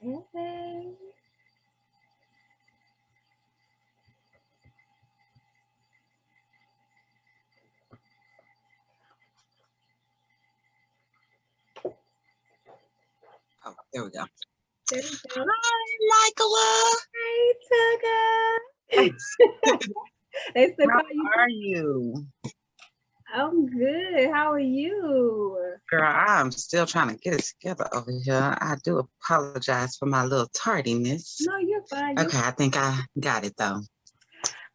Hey. Oh, there we go. There we go. Hi, Hey, Tugga. They still How call you. are you? I'm good. How are you? Girl, I'm still trying to get it together over here. I do apologize for my little tardiness. No, you're fine. Okay, I think I got it though. Oh,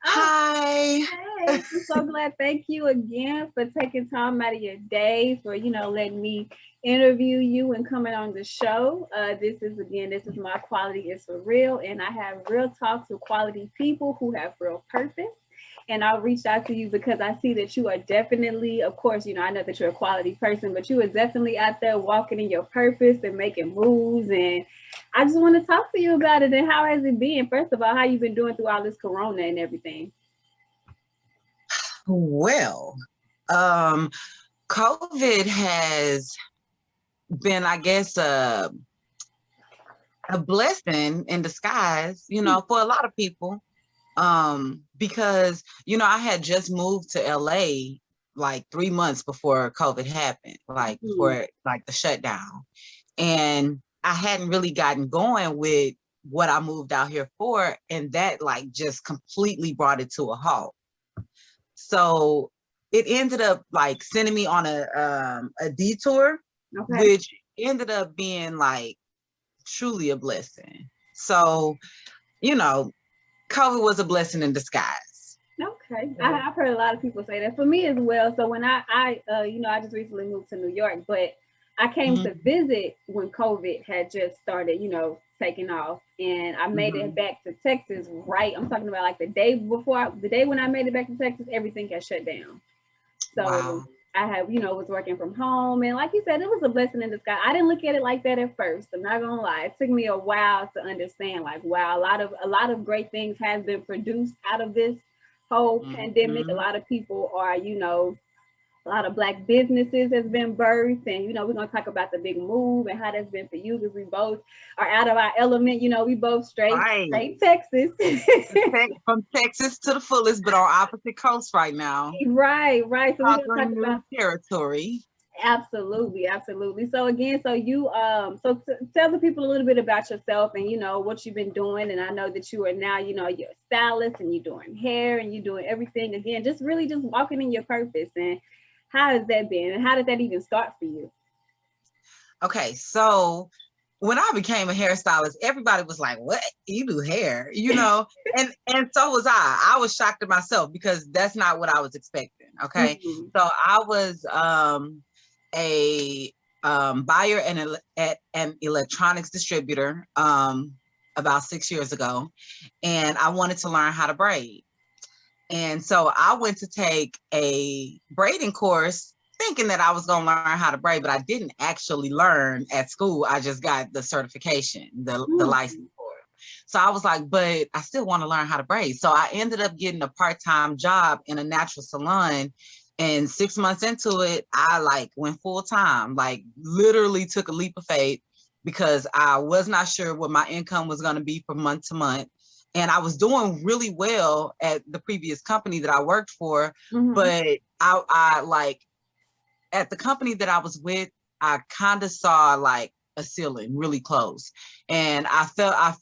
Hi. hey, I'm so glad. Thank you again for taking time out of your day for, letting me interview you and coming on the show. This is My Quality is for Real, and I have real talks with quality people who have real purpose. And I reached out to you because I see that you are definitely, of course, I know that you're a quality person, but you are definitely out there walking in your purpose and making moves. And I just want to talk to you about it. And how has it been? First of all, how you been doing through all this corona and everything? Well, COVID has been, I guess, a blessing in disguise, for a lot of people. Because, I had just moved to LA like 3 months before COVID happened, like before like the shutdown. And I hadn't really gotten going with what I moved out here for. And that like just completely brought it to a halt. So it ended up like sending me on a detour, which ended up being like truly a blessing. So, COVID was a blessing in disguise. Okay, I've heard a lot of people say that. For me as well. So when I just recently moved to New York, but I came to visit when COVID had just started, taking off, and I made it back to Texas. Right, I'm talking about like the day before, the day when I made it back to Texas, everything had shut down. So Wow. I have, was working from home, and like you said, it was a blessing in disguise. I didn't look at it like that at first. I'm not gonna lie. It took me a while to understand, like, wow, a lot of great things have been produced out of this whole pandemic. A lot of people are, a lot of Black businesses has been birthed, and we're gonna talk about the big move and how that's been for you, because we both are out of our element. We both straight Right. Texas. From Texas to the fullest, but on opposite coast right now. Right. So we're gonna Conquering talk new about territory. absolutely. So again, so you tell the people a little bit about yourself and what you've been doing. And I know that you are now, you're a stylist and you're doing hair and you're doing everything. Again, just really just walking in your purpose. And how has that been? And how did that even start for you? Okay, so when I became a hairstylist, everybody was like, "What? You do hair?" And so was I. I was shocked at myself because that's not what I was expecting. Okay, so I was a buyer at an electronics distributor about 6 years ago, and I wanted to learn how to braid. And so I went to take a braiding course thinking that I was going to learn how to braid, but I didn't actually learn at school. I just got the certification, the license for it. So I was like, but I still want to learn how to braid. So I ended up getting a part-time job in a natural salon. And 6 months into it, I like went full time, like literally took a leap of faith because I was not sure what my income was going to be from month to month. And I was doing really well at the previous company that I worked for, but I like at the company that I was with, I kind of saw like a ceiling really close. And I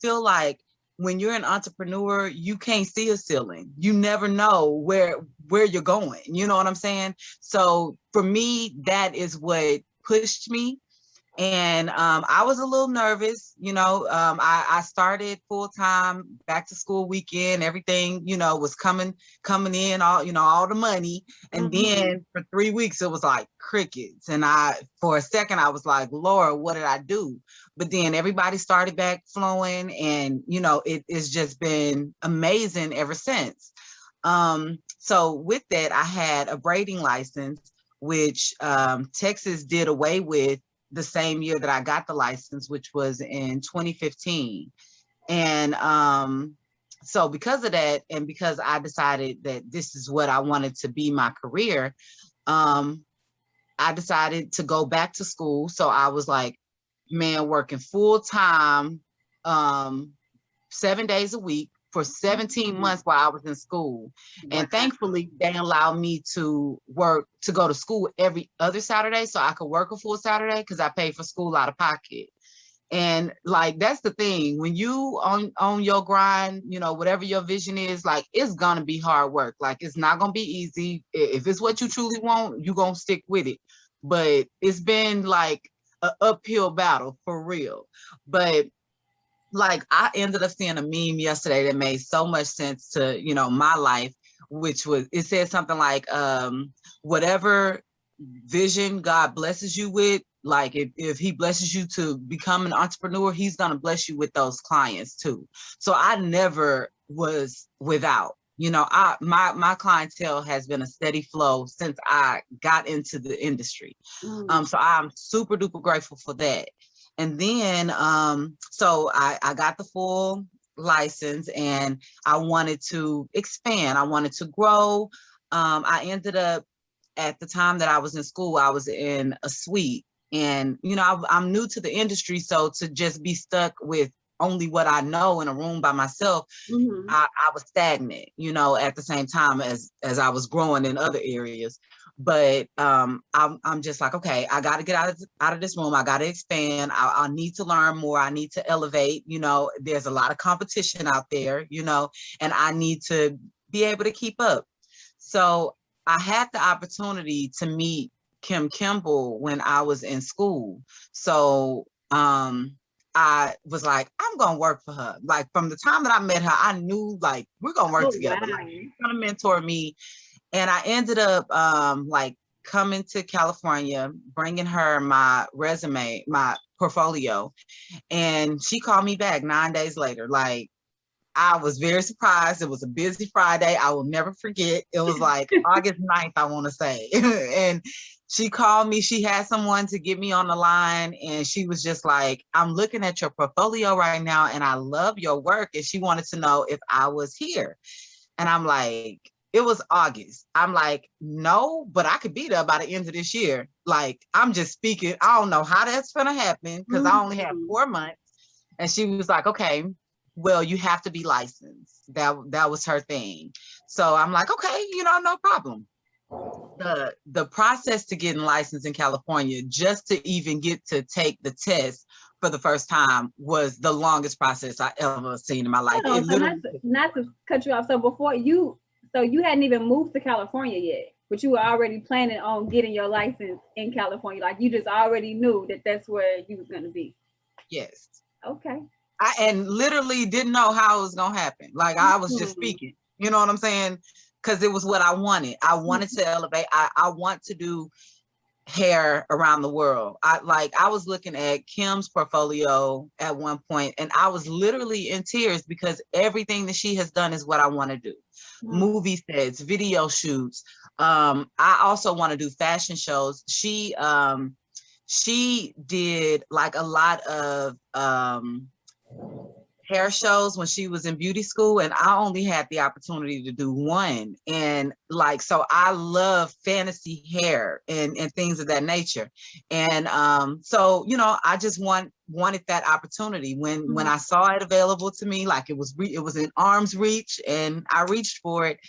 feel like when you're an entrepreneur, you can't see a ceiling. You never know where you're going. You know what I'm saying? So for me, that is what pushed me. And I was a little nervous, I started full time, back to school weekend, everything, was coming in, all the money. And then for 3 weeks, it was like crickets. And for a second, I was like, Lord, what did I do? But then everybody started back flowing, and, it's just been amazing ever since. So with that, I had a braiding license, which Texas did away with the same year that I got the license, which was in 2015. And so because of that, and because I decided that this is what I wanted to be my career, I decided to go back to school. So I was like, man, working full time, 7 days a week for 17 months while I was in school. And thankfully they allowed me to go to school every other Saturday so I could work a full Saturday because I paid for school out of pocket. And like, that's the thing, when you on your grind, whatever your vision is, like, it's gonna be hard work. Like, it's not gonna be easy. If it's what you truly want, you're gonna stick with it. But it's been like an uphill battle for real. But like, I ended up seeing a meme yesterday that made so much sense to, my life, which was, it said something like, whatever vision God blesses you with, like if he blesses you to become an entrepreneur, he's going to bless you with those clients too. So I never was without, my clientele has been a steady flow since I got into the industry. So I'm super duper grateful for that. And then, so I got the full license and I wanted to expand. I wanted to grow. I ended up, at the time that I was in school, I was in a suite. And, I'm new to the industry. So to just be stuck with only what I know in a room by myself, I was stagnant, at the same time as I was growing in other areas. But I'm just like, okay, I got to get out of this room. I got to expand. I need to learn more. I need to elevate. There's a lot of competition out there, and I need to be able to keep up. So I had the opportunity to meet Kim Kimball when I was in school. So I was like, I'm gonna work for her. Like from the time that I met her, I knew like we're gonna work together. Wow. Like she's gonna mentor me. And I ended up like coming to California, bringing her my resume, my portfolio, and she called me back 9 days later. Like I was very surprised. It was a busy Friday. I will never forget. It was like August 9th, I want to say. And she called me. She had someone to get me on the line. And she was just like, I'm looking at your portfolio right now and I love your work. And she wanted to know if I was here. And I'm like, it was August. I'm like, no, but I could be there by the end of this year. Like, I'm just speaking. I don't know how that's going to happen because I only have 4 months. And she was like, okay, well, you have to be licensed. That was her thing. So I'm like, okay, no problem. The process to getting licensed in California, just to even get to take the test for the first time, was the longest process I ever seen in my life. So not to cut you off. So you hadn't even moved to California yet, but you were already planning on getting your license in California. Like you just already knew that that's where you was going to be. Yes. Okay. And literally didn't know how it was going to happen. Like I was just speaking, you know what I'm saying? Because it was what I wanted. I wanted to elevate. I want to do hair around the world. I was looking at Kim's portfolio at one point and I was literally in tears because everything that she has done is what I want to do. Movie sets, video shoots. I also want to do fashion shows. She did like a lot of hair shows when she was in beauty school, and I only had the opportunity to do one. And like, so I love fantasy hair and things of that nature. And so, I just wanted that opportunity when I saw it available to me, like it was in arm's reach, and I reached for it.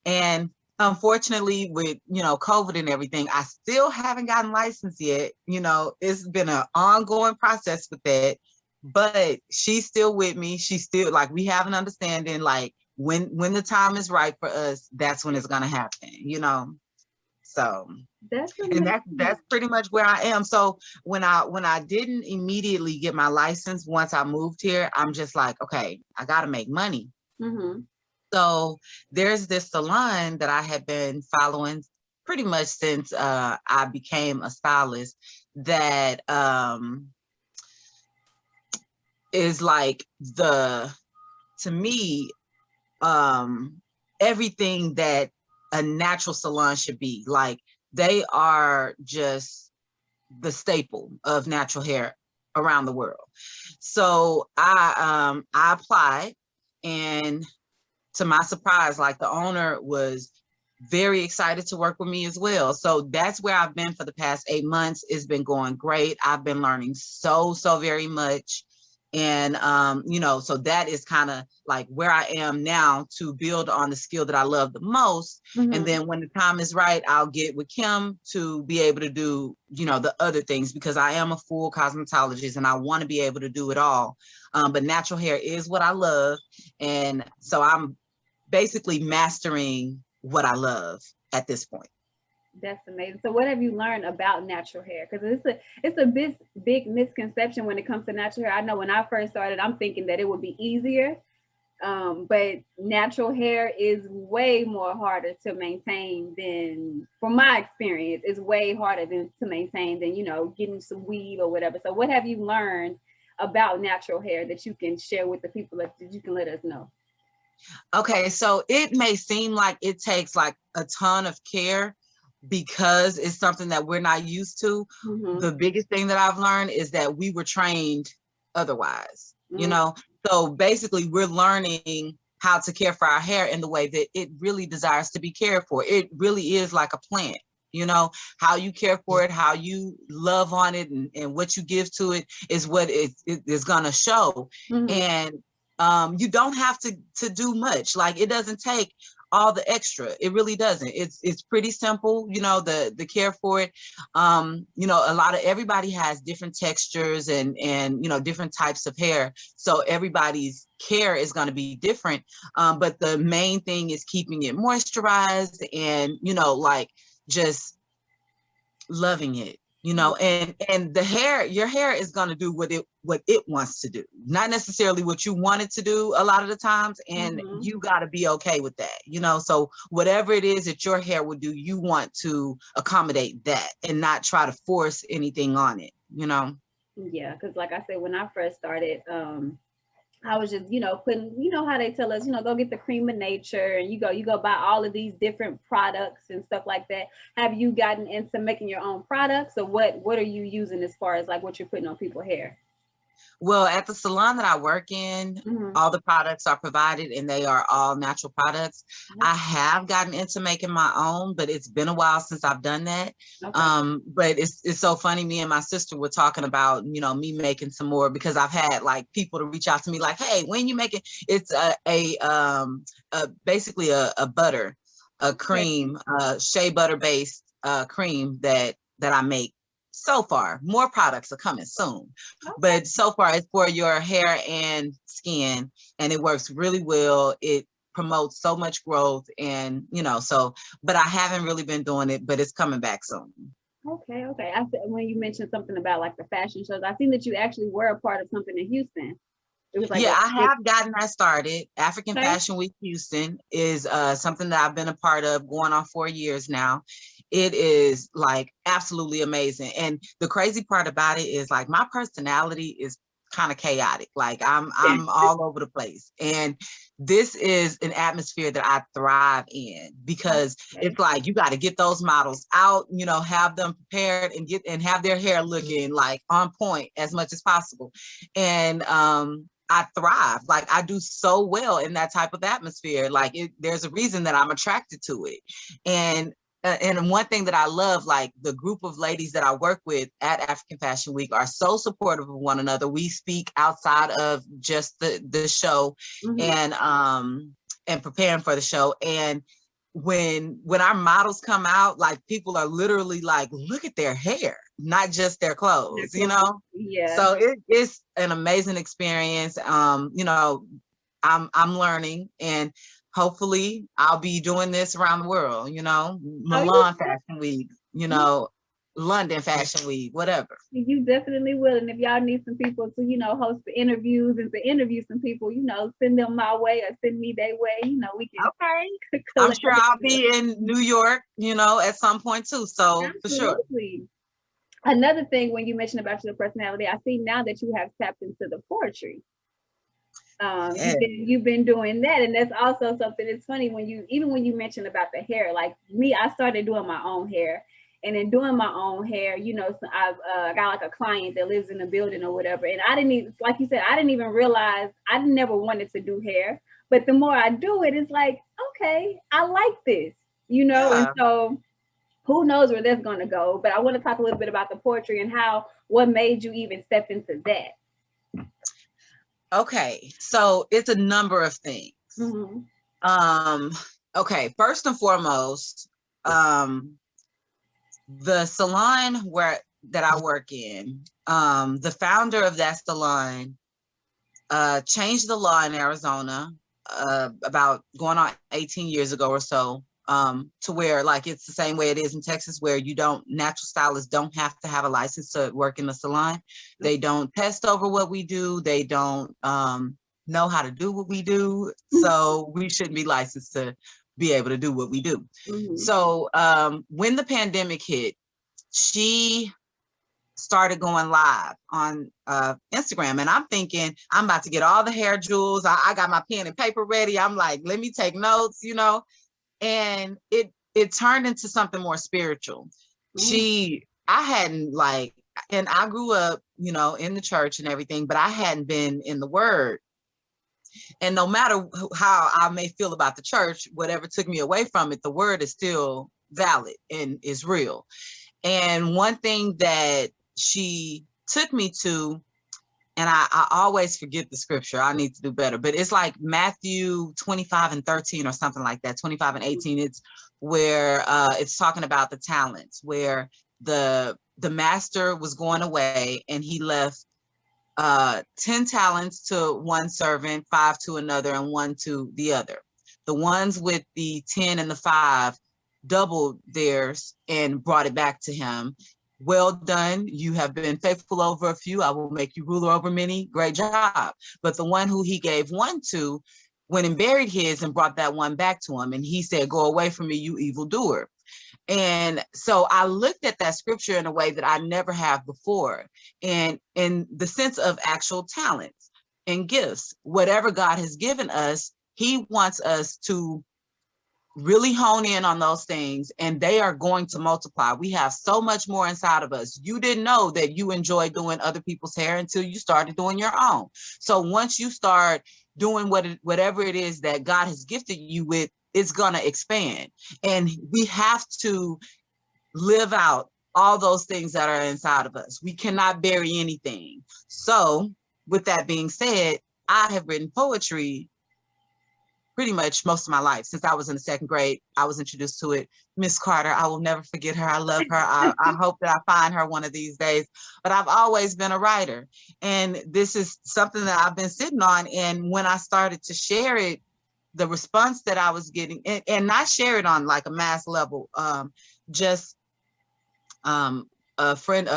And unfortunately, with COVID and everything, I still haven't gotten licensed yet. It's been an ongoing process with that. But she's still with me. She's still like, we have an understanding, like when the time is right for us, that's when it's gonna happen, So that's pretty much where I am. So when I didn't immediately get my license once I moved here, I'm just like, okay, I gotta make money. So there's this salon that I have been following pretty much since I became a stylist that is like to me, everything that a natural salon should be. Like they are just the staple of natural hair around the world. So I applied, and to my surprise, like the owner was very excited to work with me as well. So that's where I've been for the past 8 months. It's been going great. I've been learning so very much. And, so that is kind of like where I am now to build on the skill that I love the most. And then when the time is right, I'll get with Kim to be able to do, the other things, because I am a full cosmetologist and I want to be able to do it all. But natural hair is what I love. And so I'm basically mastering what I love at this point. That's amazing. So what have you learned about natural hair? Because it's a big misconception when it comes to natural hair. I know when I first started, I'm thinking that it would be easier. But natural hair is way more harder to maintain than, from my experience, is way harder to maintain than, getting some weave or whatever. So what have you learned about natural hair that you can share with the people, that you can let us know? Okay, so it may seem like it takes like a ton of care because it's something that we're not used to. The biggest thing that I've learned is that we were trained otherwise, So basically we're learning how to care for our hair in the way that it really desires to be cared for. It really is like a plant, how you care for it, how you love on it, and what you give to it is what it is gonna show. And you don't have to do much. Like it doesn't take all the extra. It really doesn't. It's pretty simple, the care for it. Everybody has different textures and different types of hair. So everybody's care is going to be different. But the main thing is keeping it moisturized and, like just loving it. you know, and the hair, your hair is going to do what it wants to do, not necessarily what you want it to do a lot of the times. And you got to be okay with that, you know. So whatever it is that your hair would do, you want to accommodate that and not try to force anything on it, you know. Yeah, because like I said, when I first started, I was just, you know, putting, you know, how they tell us, you know, go get the cream of nature, and you go buy all of these different products and stuff like that. Have you gotten into making your own products, or what are you using as far as like what you're putting on people's hair? Well, at the salon that I work in, all the products are provided and they are all natural products. I have gotten into making my own, but it's been a while since I've done that. But it's so funny. Me and my sister were talking about, you know, me making some more, because I've had like people to reach out to me like, hey, when you make it, it's basically a butter, a cream, shea butter based cream that I make. So far, more products are coming soon, but so far it's for your hair and skin, and it works really well. It promotes so much growth, and you know, so, but I haven't really been doing it, but it's coming back soon. Okay. I said, when you mentioned something about like the fashion shows, I seen that you actually were a part of something in Houston. It was like, yeah, I have gotten that started. African Fashion Week Houston is something that I've been a part of going on 4 years now. It is like absolutely amazing. And the crazy part about it is like my personality is kind of chaotic. Like I'm all over the place. And this is an atmosphere that I thrive in, because it's like you got to get those models out, you know, have them prepared and have their hair looking like on point as much as possible. And I thrive. Like I do so well in that type of atmosphere. Like there's a reason that I'm attracted to it. And one thing that I love, like the group of ladies that I work with at African Fashion Week are so supportive of one another. We speak outside of just the show and preparing for the show. And when our models come out, like people are literally like, look at their hair, not just their clothes, you know? Yeah. So it's an amazing experience. You know, I'm learning, and hopefully I'll be doing this around the world, you know, Milan Fashion Week, you know, London Fashion Week, whatever. You definitely will. And if y'all need some people to, you know, host the interviews and to interview some people, you know, send them my way or send me their way, you know, we can. Okay. I'm sure I'll be in New York, you know, at some point too. So absolutely. For sure. Another thing, when you mentioned about your personality, I see now that you have tapped into the poetry. You've been doing that, and that's also something. It's funny when you mentioned about the hair. Like me, I started doing my own hair, and in doing my own hair, you know, so I've got like a client that lives in a building or whatever, and I didn't even, like you said, I didn't even realize I never wanted to do hair, but the more I do it, it's like, okay, I like this, you know, and so who knows where that's going to go. But I want to talk a little bit about the poetry and what made you even step into that. Okay, so it's a number of things. Okay, first and foremost, the salon that I work in, the founder of that salon changed the law in Arizona about going on 18 years ago or so, to where like it's the same way it is in Texas, where natural stylists don't have to have a license to work in the salon. They don't test over what we do. They don't know how to do what we do. So we shouldn't be licensed to be able to do what we do. So when the pandemic hit, she started going live on Instagram, and I'm thinking I'm about to get all the hair jewels. I got my pen and paper ready. I'm like, let me take notes, you know. And it turned into something more spiritual. I hadn't and I grew up, you know, in the church and everything, but I hadn't been in the word. And no matter how I may feel about the church, whatever took me away from it, the word is still valid and is real. And one thing that she took me to, and I always forget the scripture, I need to do better, but it's like Matthew 25:13 or something like that, 25:18. It's where it's talking about the talents, where the master was going away and he left 10 talents to one servant, 5 to another, and 1 to the other. The ones with the 10 and the 5 doubled theirs and brought it back to him. well done. You have been faithful over a few. I will make you ruler over many. Great job. But the one who he gave one to went and buried his and brought that one back to him. And he said, go away from me, you evildoer. And so I looked at that scripture in a way that I never have before. And in the sense of actual talents and gifts, whatever God has given us, he wants us to really hone in on those things, and they are going to multiply. We have so much more inside of us. You didn't know that you enjoy doing other people's hair until you started doing your own. So once you start doing whatever it is that God has gifted you with, it's gonna expand. And we have to live out all those things that are inside of us. We cannot bury anything. So with that being said, I have written poetry pretty much most of my life. Since I was in the second grade, I was introduced to it. Miss Carter, I will never forget her. I love her. I hope that I find her one of these days. But I've always been a writer. And this is something that I've been sitting on. And when I started to share it, the response that I was getting, and not share it on like a mass level, just a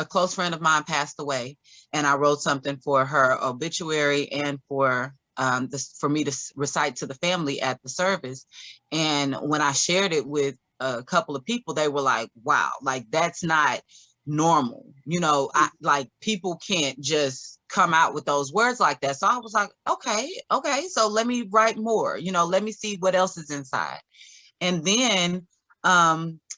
close friend of mine passed away, and I wrote something for her obituary and for me to recite to the family at the service. And when I shared it with a couple of people, they were like, wow, like that's not normal. You know, like people can't just come out with those words like that. So I was like, okay, so let me write more, you know, let me see what else is inside. And then,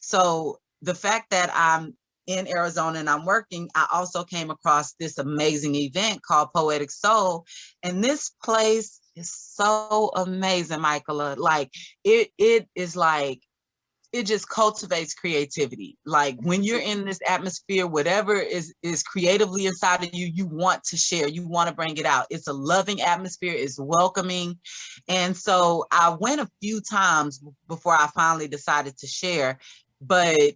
so the fact that I'm in Arizona and I'm working, I also came across this amazing event called Poetic Soul. And this place is so amazing, Michaela. Like it is like, it just cultivates creativity. Like when you're in this atmosphere, whatever is creatively inside of you, you want to share, you want to bring it out. It's a loving atmosphere, it's welcoming. And so I went a few times before I finally decided to share. But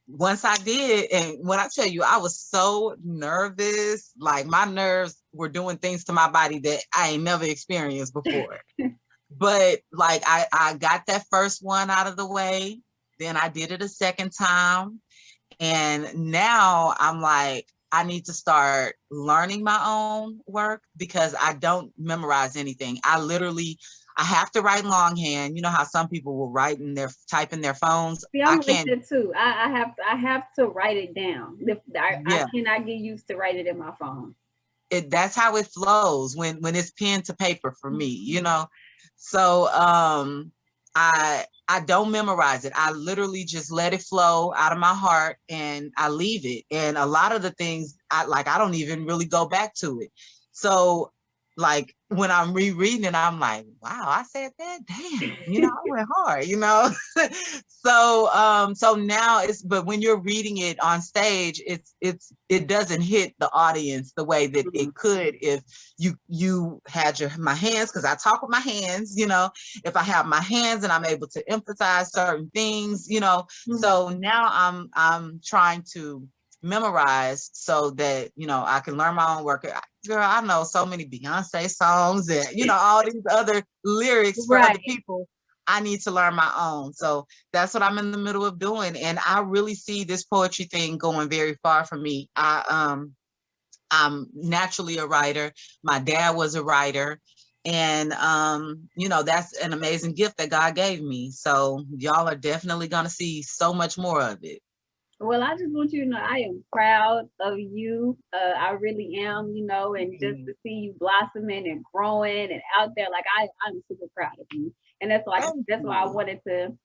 once I did, and when I tell you, I was so nervous, like my nerves were doing things to my body that I ain't never experienced before. But like I got that first one out of the way. Then I did it a second time. And now I'm like, I need to start learning my own work because I don't memorize anything. I have to write longhand. You know how some people will type in their phones. See, I'm like that too. I have to write it down. I cannot get used to write it in my phone. That's how it flows when it's pen to paper for me, you know. So I don't memorize it. I literally just let it flow out of my heart and I leave it. And a lot of the things I don't even really go back to it. So like when I'm rereading it, I'm like, wow, I said that, damn, you know, I went hard, you know. So now but when you're reading it on stage, it doesn't hit the audience the way that it could if you had my hands, because I talk with my hands, you know, if I have my hands and I'm able to emphasize certain things, you know. So now I'm trying to memorize so that, you know, I can learn my own work. Girl, I know so many Beyonce songs and, you know, all these other lyrics for other people. I need to learn my own. So that's what I'm in the middle of doing. And I really see this poetry thing going very far for me. I'm naturally a writer. My dad was a writer. And, you know, that's an amazing gift that God gave me. So y'all are definitely going to see so much more of it. Well, I just want you to know I am proud of you. I really am, you know, and just to see you blossoming and growing and out there, like I'm super proud of you. And that's why I wanted to.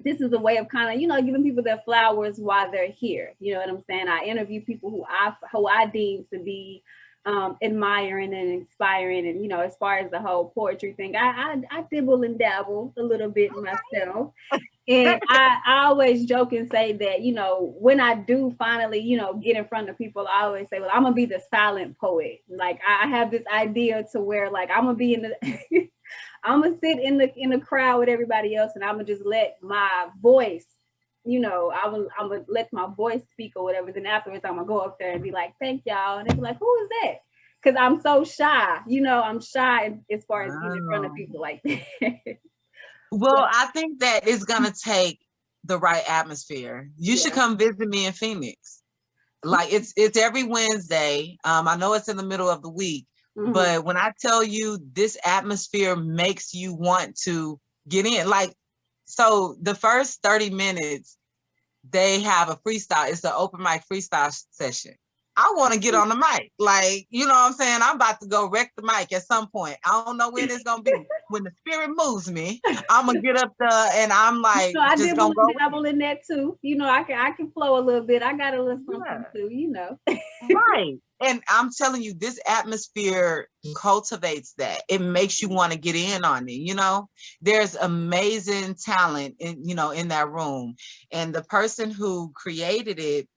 This is a way of kind of, you know, giving people their flowers while they're here. You know what I'm saying? I interview people who I deem to be admiring and inspiring. And, you know, as far as the whole poetry thing, I dibble and dabble a little bit myself. And I always joke and say that, you know, when I do finally, you know, get in front of people, I always say, well, I'm gonna be the silent poet. Like I have this idea to where like I'm gonna be in the I'm gonna sit in the crowd with everybody else and I'm gonna just let my voice, you know, I'm gonna let my voice speak or whatever. Then afterwards I'm gonna go up there and be like, thank y'all. And they'll be like, who is that? Because I'm so shy, you know, I'm shy as far as being in front of people like that. Well, I think that it's going to take the right atmosphere. You should come visit me in Phoenix. Like it's every Wednesday. I know it's in the middle of the week, but when I tell you this atmosphere makes you want to get in, like, so the first 30 minutes, they have a freestyle. It's an open mic freestyle session. I want to get on the mic. Like, you know what I'm saying? I'm about to go wreck the mic at some point. I don't know when it's going to be. When the spirit moves me, I'm going to get up there and I'm like, so I just did going to go. dabble in that too. You know, I can flow a little bit. I got a little something too, you know. Right. And I'm telling you, this atmosphere cultivates that. It makes you want to get in on it. You know, there's amazing talent in that room. And the person who created it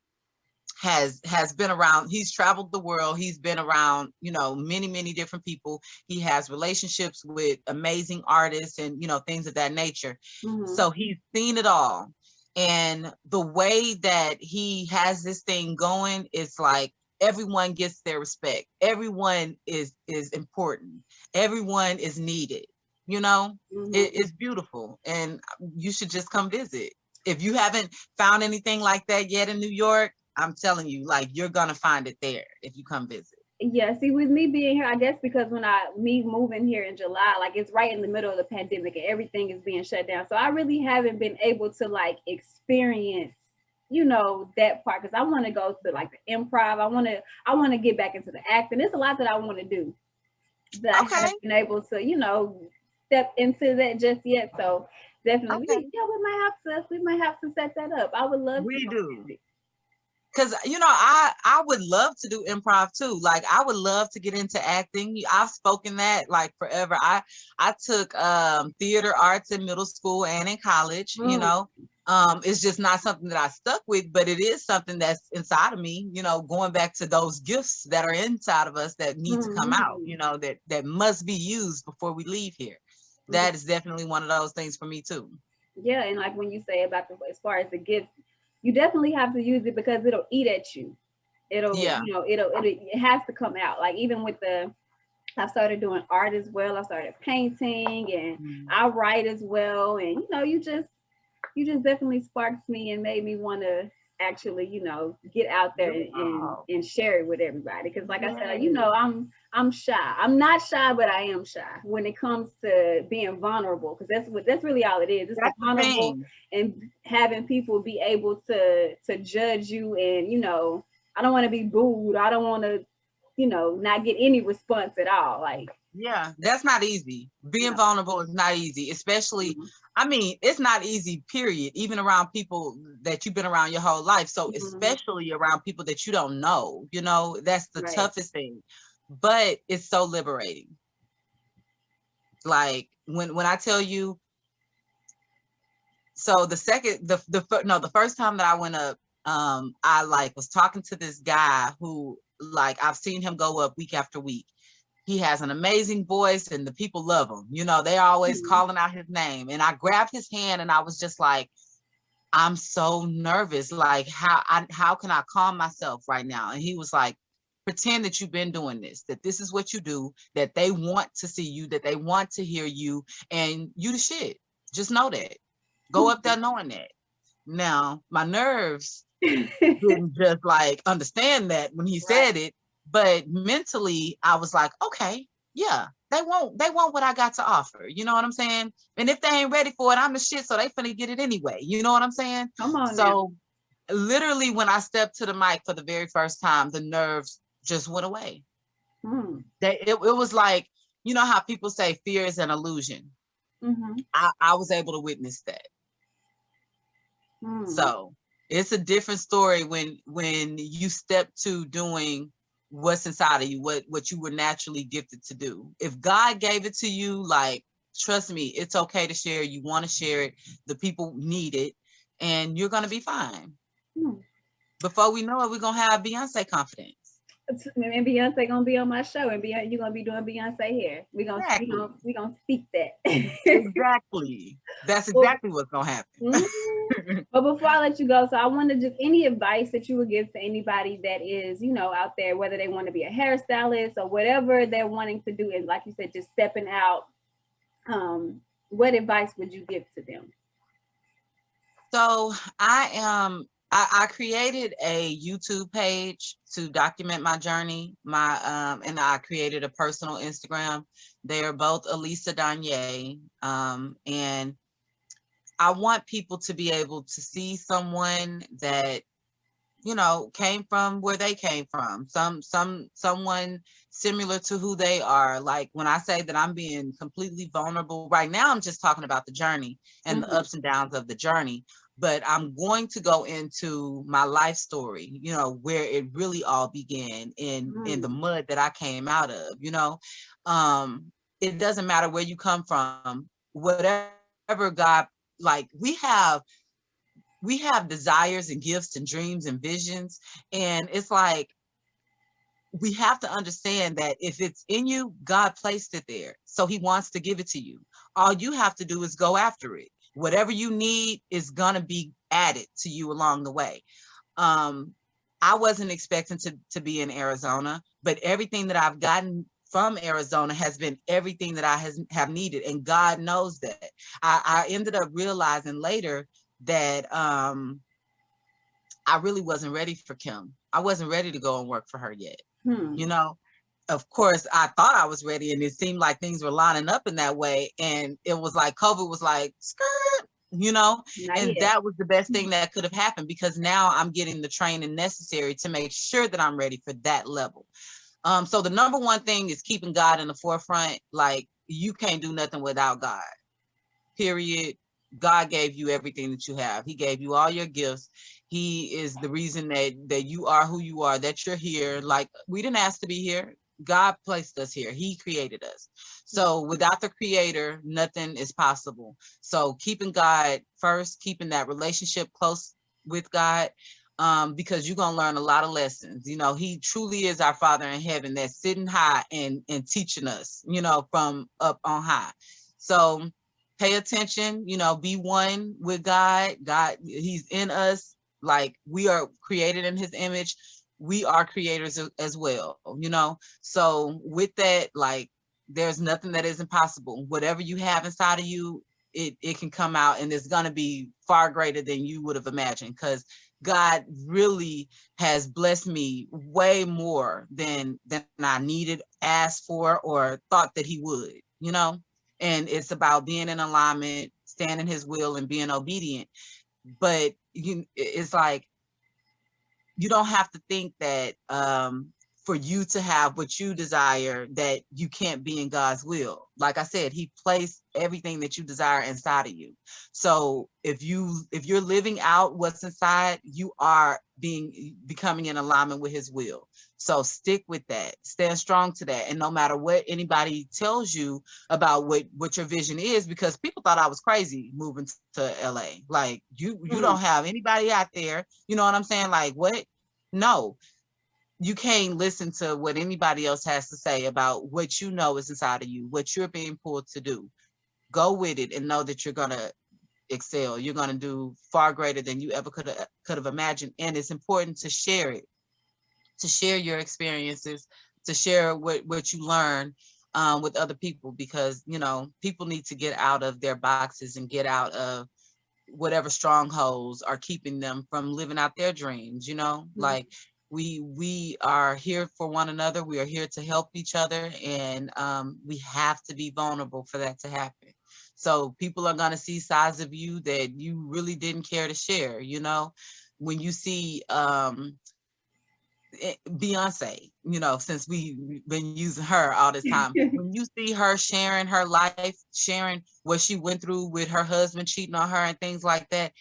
has been around. He's traveled the world. He's been around, many different people. He has relationships with amazing artists and, things of that nature. So he's seen it all. And the way that he has this thing going, it's like everyone gets their respect. Everyone is important. Everyone is needed. It's beautiful. And you should just come visit. If you haven't found anything like that yet in New York, I'm telling you, like, you're gonna find it there if you come visit. Yeah, see, with me being here, I guess because me moving here in July, like it's right in the middle of the pandemic and everything is being shut down. So I really haven't been able to like experience, that part, because I want to go to like the improv. I want to get back into the acting. There's a lot that I want to do that I haven't been able to, step into that just yet. So definitely, we might have to set that up. I would love we do. Because, I would love to do improv too. Like, I would love to get into acting. I've spoken that like forever. I took theater arts in middle school and in college, it's just not something that I stuck with, but it is something that's inside of me, going back to those gifts that are inside of us that need to come out, that must be used before we leave here. That is definitely one of those things for me too. Yeah, and like when you say about as far as the gifts, you definitely have to use it because it'll eat at you. It has to come out. Like even with I started doing art as well. I started painting and I write as well. And you just definitely sparked me and made me want to actually, get out there and share it with everybody. Because like I said, I'm shy. I'm not shy, but I am shy when it comes to being vulnerable. Because that's really all it is. It's vulnerable and having people be able to judge you. And I don't want to be booed. I don't want to, not get any response at all. Like, yeah, that's not easy. Being vulnerable is not easy, especially, I mean, it's not easy, period, even around people that you've been around your whole life. So especially around people that you don't know, that's the toughest thing, but it's so liberating. Like when I tell you, so the first time that I went up, I like was talking to this guy who, like, I've seen him go up week after week. He has an amazing voice and the people love him. They're always calling out his name. And I grabbed his hand and I was just like, I'm so nervous. Like, how can I calm myself right now? And he was like, pretend that you've been doing this, that this is what you do, that they want to see you, that they want to hear you, and you the shit. Just know that. Go up there knowing that. Now, my nerves didn't just like understand that when he said it. But mentally, I was like, okay, yeah, they want what I got to offer. You know what I'm saying? And if they ain't ready for it, I'm the shit, so they finna get it anyway. You know what I'm saying? Come on. So literally, when I stepped to the mic for the very first time, the nerves just went away. It was like, you know how people say fear is an illusion. I was able to witness that. So it's a different story when you step to doing what's inside of you, what you were naturally gifted to do. If God gave it to you, like, trust me, it's okay to share. You want to share it. The people need it, and you're going to be fine. Before we know it, we're going to have Beyonce confidence. And Beyonce gonna be on my show, and you're gonna be doing Beyonce here. We're gonna speak that. Exactly. That's exactly what's gonna happen. But before I let you go, so I want to just any advice that you would give to anybody that is, out there, whether they want to be a hairstylist or whatever they're wanting to do, and like you said, just stepping out. What advice would you give to them? So I am I created a YouTube page to document my journey. And I created a personal Instagram. They are both Alisa Danye. And I want people to be able to see someone that, you know, came from where they came from. Someone similar to who they are. Like when I say that I'm being completely vulnerable right now, I'm just talking about the journey and the ups and downs of the journey. But I'm going to go into my life story, you know, where it really all began in the mud that I came out of, you know. It doesn't matter where you come from, whatever God, like we have desires and gifts and dreams and visions. And it's like, we have to understand that if it's in you, God placed it there. So he wants to give it to you. All you have to do is go after it. Whatever you need is going to be added to you along the way. I wasn't expecting to be in Arizona, but everything that I've gotten from Arizona has been everything that I have needed. And God knows that. I ended up realizing later that I really wasn't ready for Kim. I wasn't ready to go and work for her yet. You know, of course, I thought I was ready, and it seemed like things were lining up in that way. And it was like COVID was like, skirt, you know, and that was the best thing that could have happened, because now I'm getting the training necessary to make sure that I'm ready for that level. So the number one thing is keeping God in the forefront. Like, you can't do nothing without God, period. God gave you everything that you have. He gave you all your gifts. He is the reason that you are who you are, that you're here. Like, we didn't ask to be here. God placed us here. He created us. So without the creator, nothing is possible. So keeping God first, keeping that relationship close with God, because you're going to learn a lot of lessons. You know, he truly is our Father in heaven that's sitting high and teaching us, you know, from up on high. So pay attention, you know, be one with God. God, he's in us. Like, we are created in his image. We are creators as well, you know? So with that, like, there's nothing that isn't possible. Whatever you have inside of you, it can come out, and it's going to be far greater than you would have imagined, because God really has blessed me way more than I needed, asked for, or thought that he would, you know? And it's about being in alignment, standing his will, and being obedient. But it's like, you don't have to think that for you to have what you desire, that you can't be in God's will. Like I said, he placed everything that you desire inside of you. So if you're living out what's inside, you are becoming in alignment with his will. So stick with that, stand strong to that. And no matter what anybody tells you about what your vision is, because people thought I was crazy moving to LA. Like, you don't have anybody out there, you know what I'm saying? Like, what? No, you can't listen to what anybody else has to say about what you know is inside of you, what you're being pulled to do. Go with it and know that you're going to excel. You're going to do far greater than you ever could have imagined. And it's important to share it, to share your experiences, to share what you learn with other people, because, you know, people need to get out of their boxes and get out of whatever strongholds are keeping them from living out their dreams, you know. Like, we are here for one another. We are here to help each other, and we have to be vulnerable for that to happen. So people are going to see sides of you that you really didn't care to share, you know. When you see Beyonce, you know, since we've been using her all this time, when you see her sharing her life, sharing what she went through with her husband cheating on her and things like that,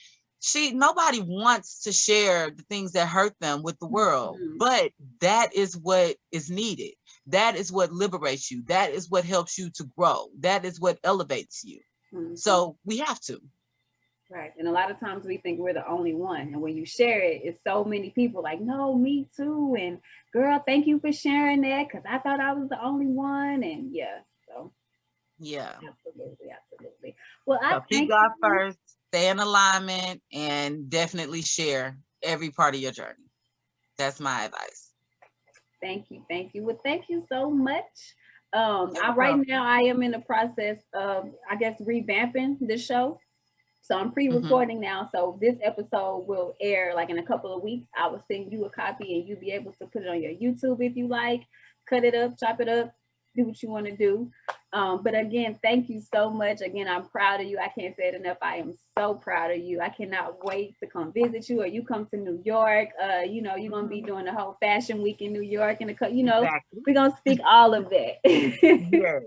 nobody wants to share the things that hurt them with the world, but that is what is needed. That is what liberates you. That is what helps you to grow. That is what elevates you. So we have to. Right. And a lot of times we think we're the only one. And when you share it, it's so many people like, no, me too. And girl, thank you for sharing that, because I thought I was the only one. And yeah, so yeah. Absolutely. Well, I so keep God first, stay in alignment, and definitely share every part of your journey. That's my advice. Thank you. Well, thank you so much. Right now I am in the process of, I guess, revamping the show. So I'm pre-recording now. So this episode will air like in a couple of weeks. I will send you a copy and you'll be able to put it on your YouTube if you like. Cut it up, chop it up, do what you want to do. But again, thank you so much. Again, I'm proud of you. I can't say it enough. I am so proud of you. I cannot wait to come visit you, or you come to New York. You know, you're gonna be doing the whole fashion week in New York, and you know, exactly. We're gonna speak all of that. Yes.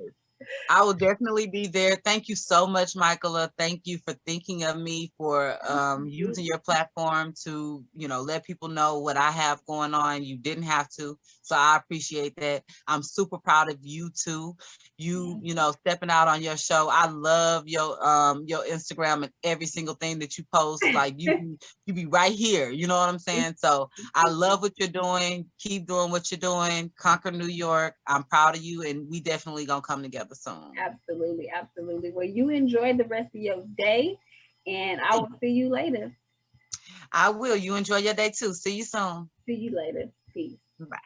I will definitely be there. Thank you so much, Michaela. Thank you for thinking of me, for using your platform to, you know, let people know what I have going on. You didn't have to. So I appreciate that. I'm super proud of you too. You know, stepping out on your show. I love your Instagram and every single thing that you post. Like you be right here. You know what I'm saying? So I love what you're doing. Keep doing what you're doing. Conquer New York. I'm proud of you, and we definitely gonna come together soon. Absolutely, absolutely. Well, you enjoy the rest of your day, and I will see you later. I will. You enjoy your day too. See you soon. See you later. Peace. Bye.